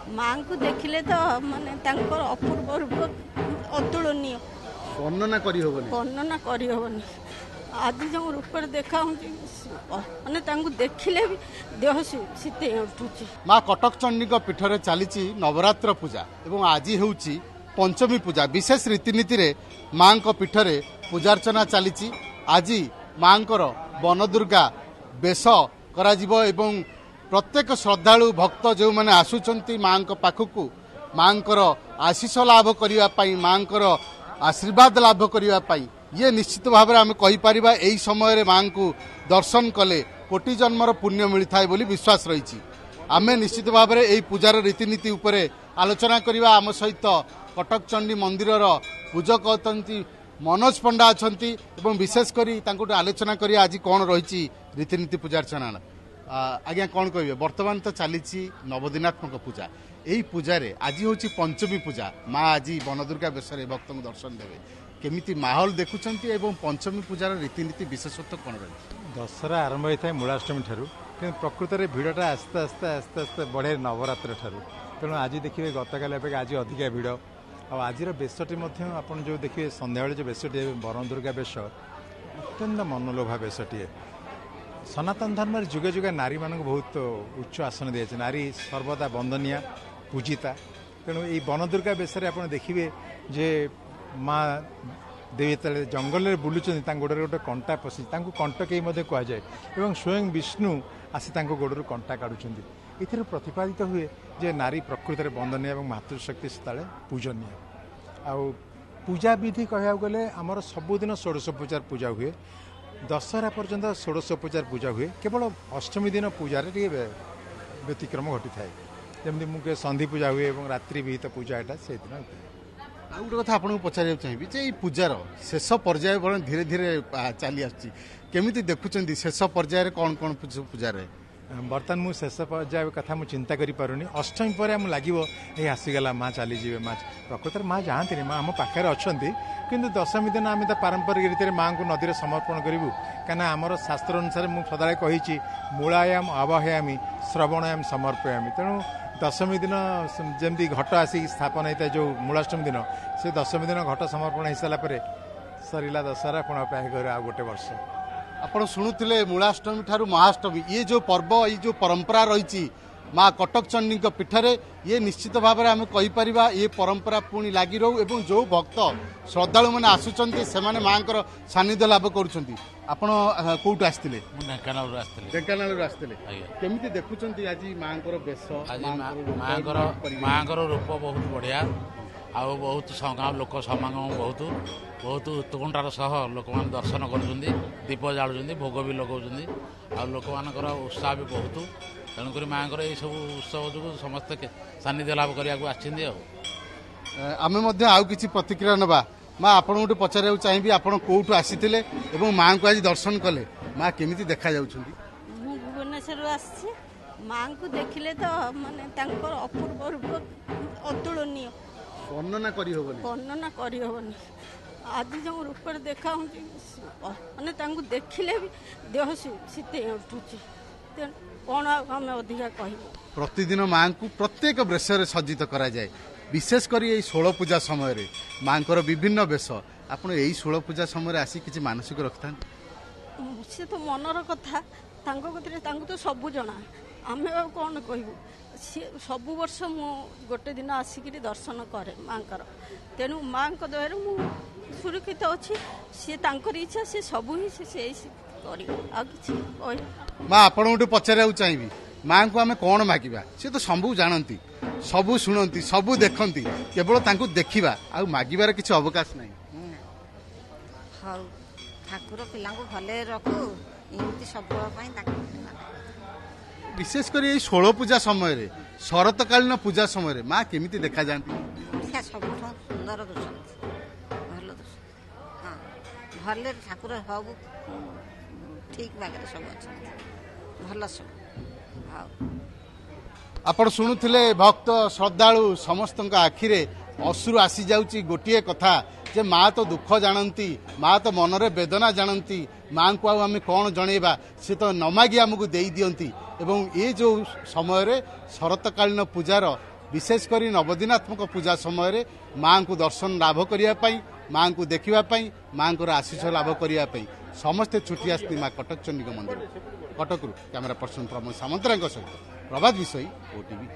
माँ को देखिले तो माने तांकर अपूर्व रूप अतुलनीय वर्णना वर्णना करहबनी। आज जो रूप देखा माने तांको देखिले भी देह शीते उठुची। माँ कटक चंडी पीठरे चली नवरात्र पूजा एवं आज होउची पंचमी पूजा विशेष रीतिनीति रे माँ पीठरे पूजार्चना चली। आज माँ वन दुर्गा बेश करा जिवो एवं प्रत्येक श्रद्धालु भक्त जो मैंने आसुचंती माँ पाखक माँ आशीष लाभ करने माँ आशीर्वाद लाभ करने ये निश्चित भाव में आम कहीपर यही समय माँ को दर्शन कले कोटि जन्मर पुण्य मिलता है बोली विश्वास रही। आम निश्चित भाव में यही पूजार रीतिनीति उपरे आलोचना करवा आम सहित कटक चंडी मंदिर पूजक अति मनोज पंडा अच्छा विशेषकर आलोचना करिया आज कौन रही रीतिनीति पूजार्चना। आज्ञा कौन कहे बर्तमान तो चली नवदिनात्मक पूजा यही पूजा रे आज हूँ पंचमी पूजा माँ आज वन दुर्गा बेश भक्त को दर्शन देवे केमिति माहौल देखुंत एवं पंचमी पूजार रीतिनीति विशेषत्व कौन रही। दशहरा आरंभ होता है मूलाष्टमी ठारू कि प्रकृत में भिड़टा आस्ते आस्ते आस्ते आस्ते बढ़े नवरात्र ठारू तेणु आज देखिए गतकाल अपेक्षा आज अधिका भिड़ आज बेशटी आप जो देखिए सन्ध्या जो बेशटी वन दुर्गा बेश अत्यंत मनोलोभा बेशटी सनातन धर्म जुगे जुगे नारी मान बहुत उच्च आसन दिए नारी सर्वदा वंदनीय पूजिता तेणु ये वन दुर्गा बेश आप देखिए जे माँ देवी तले जंगल में बुलूँ गोड़े गोटे कंटा पशि कंटकई कहुए और स्वयं विष्णु आसी गोड़ कंटा काढ़ुं ये प्रतिपादित हुए जे नारी प्रकृत में वंदनीय और मातृशक्ति से पूजनीय आ पूजा विधि कहया गले आमर सबुदिन षोडशोपचार पूजा हुए दशहरा पर्यंत षोडशोपचार पूजा हुए केवल अष्टमी दिन पूजार व्यतिक्रम घटी थाए जमी मुझे संधि पूजा हुए और रात्रि विहित पूजा यहाँ से दिन गोटे कथा आपको पचार चाहिए जे पूजार शेष पर्याय धीरे धीरे चली आमि देखुं शेष पर्याय कौन कौन पूजा रहे बर्तमान मु शेष पर्याय कथा मुझे चिंता करें अष्टमी पर आम लगे ये आसीगला माँ चलीजे माँ प्रकृत माँ जाती माँ आम पाखे अच्छा किंतु दशमी दिन आम तो पारंपरिक रीति माँ को नदी में समर्पण करूँ कहीं आमर शास्त्र अनुसार मुझे सदा कही मूलायाम आवाहयामी श्रवणायाम समर्पयामी तेणु दशमी दिन जमी घट आसिक स्थापन होता है जो मूलाष्टमी दिन से दशमी दिन घट समर्पण हो सारापर सरला दशहरा पुनः अपेक्षा आ गोटे वर्ष आपण शुणुले मूलाष्टमी ठारू महाअष्टमी ये जो पर्व ये जो परंपरा रही माँ कटक चंडी पीठरे ये निश्चित भाव में आम कहीपर ये परंपरा पुणी लगी रो एवं जो भक्त श्रद्धालु मैंने आसुंच से माँ सानिध्य लाभ करुँच कौटू आसते ढेंकानाल आसते केमी देखुं आज माँ बेश माँ रूप बहुत बढ़िया आ बहुत गाँव लोक समागम बहुत बहुत उत्कंठार सह लोक मैंने दर्शन कर दीप जालुं भोग भी लगाऊँ आ लोक मानकर उत्साह भी बहुत तेणुक माँ ये सब उत्सव जो समस्ते सानिध्य लाभ करने आम आउ किसी प्रतिक्रिया नवा माँ आपन गोटे पचार चाहिए आप कौटू आसी माँ को आज दर्शन कले माँ केमी देखा भुवनेश्वर आसी माँ को देखिले तो माने अपूर्व रूप अतुलनीय वर्णना करहबनी। आज जो रूप देखा माने तांको देखिले भी देह शीते उठुची कौन आम अधिका कह प्रतिदिन माँ को प्रत्येक बेश सज्जित करा जाए विशेषकर यही षोल पूजा समय माँ विभिन्न बेश आप यही षोल पूजा समय आसी किसी मानसिक रखता सी तो मनर कथा तो सबू जना आम कौन कहूँ सी सब वर्ष मु गोटे दिन आसिक दर्शन करे माँ तेणु माँ दया मु सुरक्षित अच्छी सी इच्छा सी सब ही माँ आपण गोटे पचार चाहिए माँ को आम कौन मागिबा सी तो सबू जानती सबू शुणती सबू देखती केवल तांको देखा आ मागिबार किसी अवकाश नहीं। ठाकुर पिला भले रखू एमती सब विशेषकर ये षोल पूजा समय शरतकालीन पूजा समय माँ केमी देखा जाती सब सुंदर दर्शन भल हाँ भले ठाकुर सब ठीक भाग सब अच्छा भल सब आपण शुणुले भक्त श्रद्धालु समस्त आखिरे अश्रु आसी जाउची गोटे कथा जे माँ तो दुख जानती माँ तो मनरे वेदना जानती माँ को आम कौन जनइबा सी तो न मागी आमको दे दियंती एवं ये जो समय शरतकालीन पूजार विशेषकर नवदिनात्मक पूजा समय माँ को दर्शन लाभ करने माँ को देखापी माँ को आशीष लाभ करने समस्ते छुट्टी आसती माँ कटक चंडी मंदिर कटक कैमेरा पर्सन प्रमोद सामंतरा सहित प्रभात विषय ओटीवी।